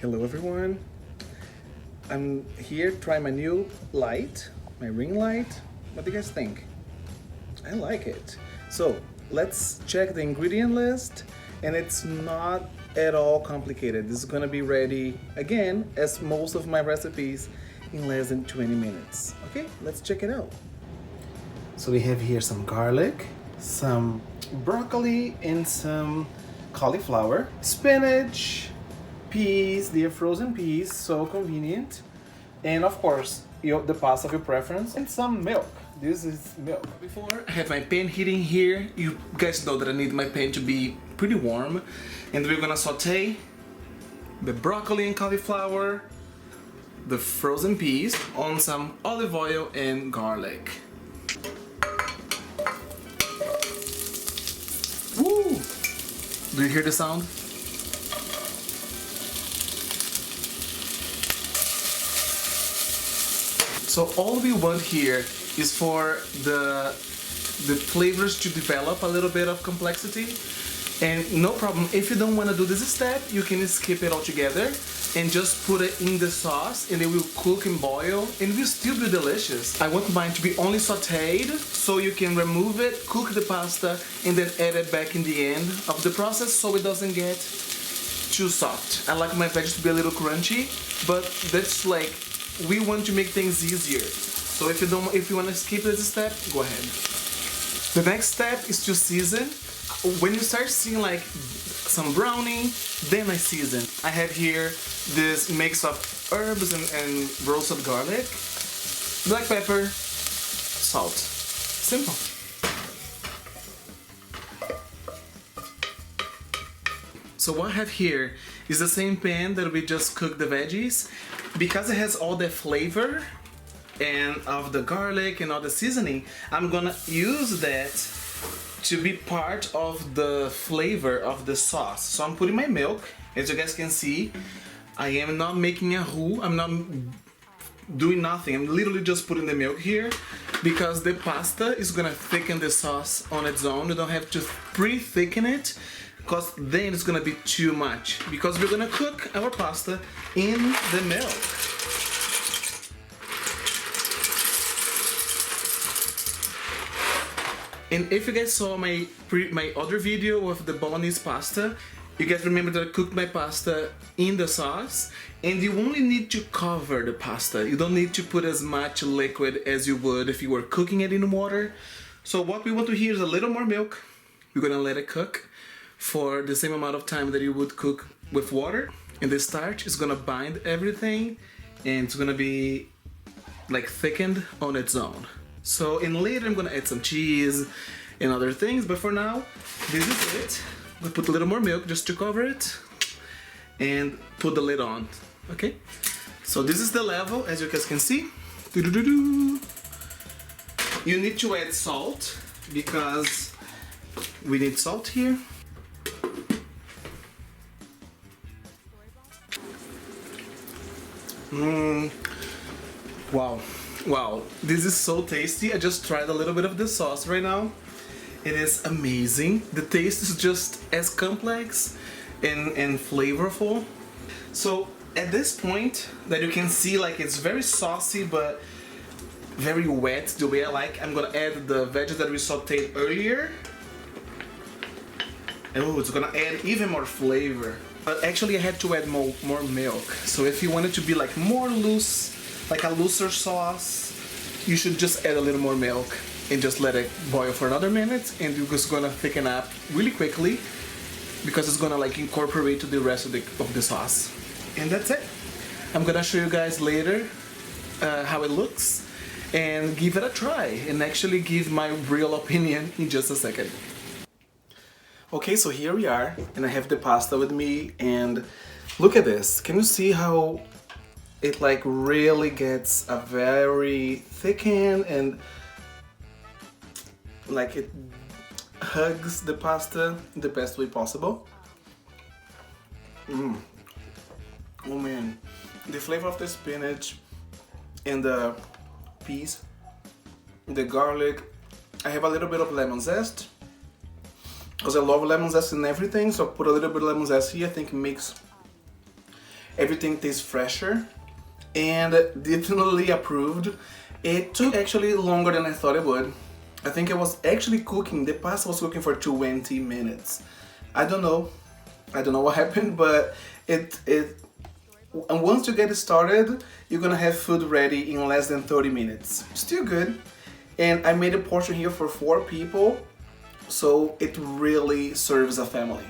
Hello everyone. I'm here to try my new light, my ring light. What do you guys think? I like it. So let's check the ingredient list, and it's not at all complicated. This is gonna be ready again, as most of my recipes, in less than 20 minutes. Okay, let's check it out. So we have here some garlic, some broccoli, and some cauliflower, spinach, peas, they are frozen peas, so convenient, and of course the pasta of your preference, and some milk. This is milk. Before I have my pan heating here, you guys know that I need my pan to be pretty warm, and we're gonna saute the broccoli and cauliflower, the frozen peas, on some olive oil and garlic. Woo! Do you hear the sound? So all we want here is for the flavors to develop a little bit of complexity, and no problem, if you don't want to do this step, you can skip it altogether and just put it in the sauce, and it will cook and boil and will still be delicious. I want mine to be only sauteed, so you can remove it, cook the pasta, and then add it back in the end of the process so it doesn't get too soft. I like my veggies to be a little crunchy, but that's like, we want to make things easier. So if you want to skip this step, go ahead. The next step is to season. When you start seeing like some browning, then I season. I have here this mix of herbs and roasted garlic, black pepper, salt. Simple. So what I have here is the same pan that we just cooked the veggies. Because it has all the flavor and of the garlic and all the seasoning, I'm gonna use that to be part of the flavor of the sauce. So I'm putting my milk. As you guys can see, I am not making a roux. I'm not doing nothing. I'm literally just putting the milk here because the pasta is gonna thicken the sauce on its own. You don't have to pre-thicken it, because then it's gonna be too much, because we're gonna cook our pasta in the milk. And if you guys saw my other video of the bolognese pasta, you guys remember that I cooked my pasta in the sauce, and you only need to cover the pasta. You don't need to put as much liquid as you would if you were cooking it in water. So what we want to hear is a little more milk. We're gonna let it cook for the same amount of time that you would cook with water, and the starch is gonna bind everything, and it's gonna be like thickened on its own. So in later I'm gonna add some cheese and other things, but for now this is it. We put a little more milk just to cover it and put the lid on. Okay, so this is the level, as you guys can see. You need to add salt because we need salt here. Wow, this is so tasty. I just tried a little bit of the sauce right now. It is amazing. The taste is just as complex and flavorful. So at this point that you can see, like, it's very saucy but very wet the way I like, I'm gonna add the veggies that we sauteed earlier. Oh, it's gonna add even more flavor. But actually I had to add more milk. So if you want it to be like more loose, like a looser sauce, you should just add a little more milk and just let it boil for another minute, and it's just gonna thicken up really quickly because it's gonna like incorporate to the rest of the sauce. And that's it. I'm gonna show you guys later how it looks and give it a try and actually give my real opinion in just a second. Okay, so here we are, and I have the pasta with me, and look at this. Can you see how it like really gets a very thickened, and like it hugs the pasta in the best way possible? Oh man, the flavor of the spinach and the peas, the garlic. I have a little bit of lemon zest because I love lemon zest in everything, so I put a little bit of lemon zest here. I think it makes everything tastes fresher, and definitely approved. It took actually longer than I thought it would. I think it was actually cooking, the pasta was cooking for 20 minutes. I don't know what happened, but and once you get it started, you're gonna have food ready in less than 30 minutes. Still good. And I made a portion here for 4 people, so it really serves a family.